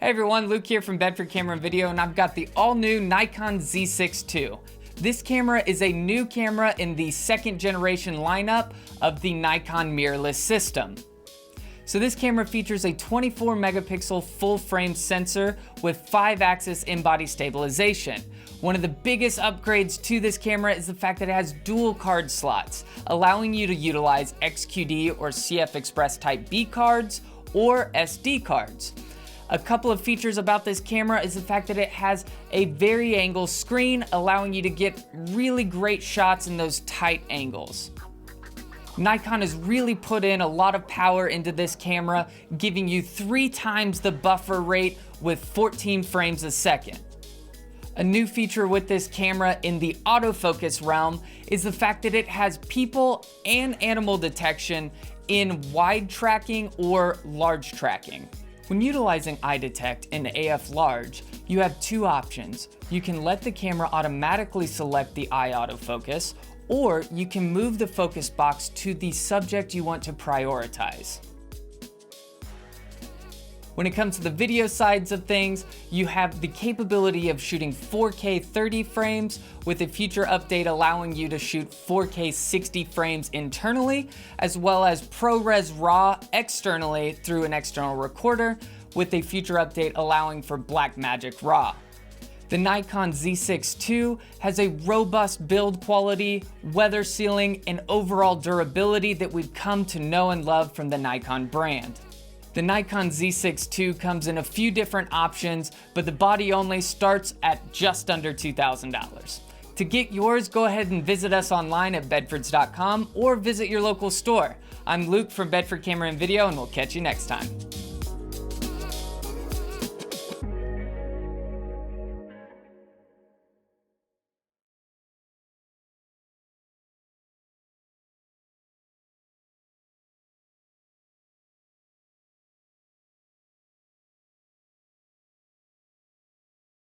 Hey everyone, Luke here from Bedford Camera and Video, and I've got the all-new Nikon Z6 II. This camera is a new camera in the second generation lineup of the Nikon mirrorless system. So this camera features a 24 megapixel full frame sensor with 5-axis in-body stabilization. One of the biggest upgrades to this camera is the fact that it has dual card slots, allowing you to utilize XQD or CF Express Type B cards or SD cards. A couple of features about this camera is the fact that it has a vari-angle screen, allowing you to get really great shots in those tight angles. Nikon has really put in a lot of power into this camera, giving you 3 times the buffer rate with 14 frames a second. A new feature with this camera in the autofocus realm is the fact that it has people and animal detection in wide tracking or large tracking. When utilizing eye detect in AF large, you have 2 options. You can let the camera automatically select the eye autofocus, or you can move the focus box to the subject you want to prioritize. When it comes to the video sides of things, you have the capability of shooting 4K 30 frames with a future update allowing you to shoot 4K 60 frames internally, as well as ProRes RAW externally through an external recorder, with a future update allowing for Blackmagic RAW. The Nikon Z6 II has a robust build quality, weather sealing, and overall durability that we've come to know and love from the Nikon brand. The Nikon Z6 II comes in a few different options, but the body only starts at just under $2,000. To get yours, go ahead and visit us online at bedfords.com or visit your local store. I'm Luke from Bedford Camera and Video, and we'll catch you next time.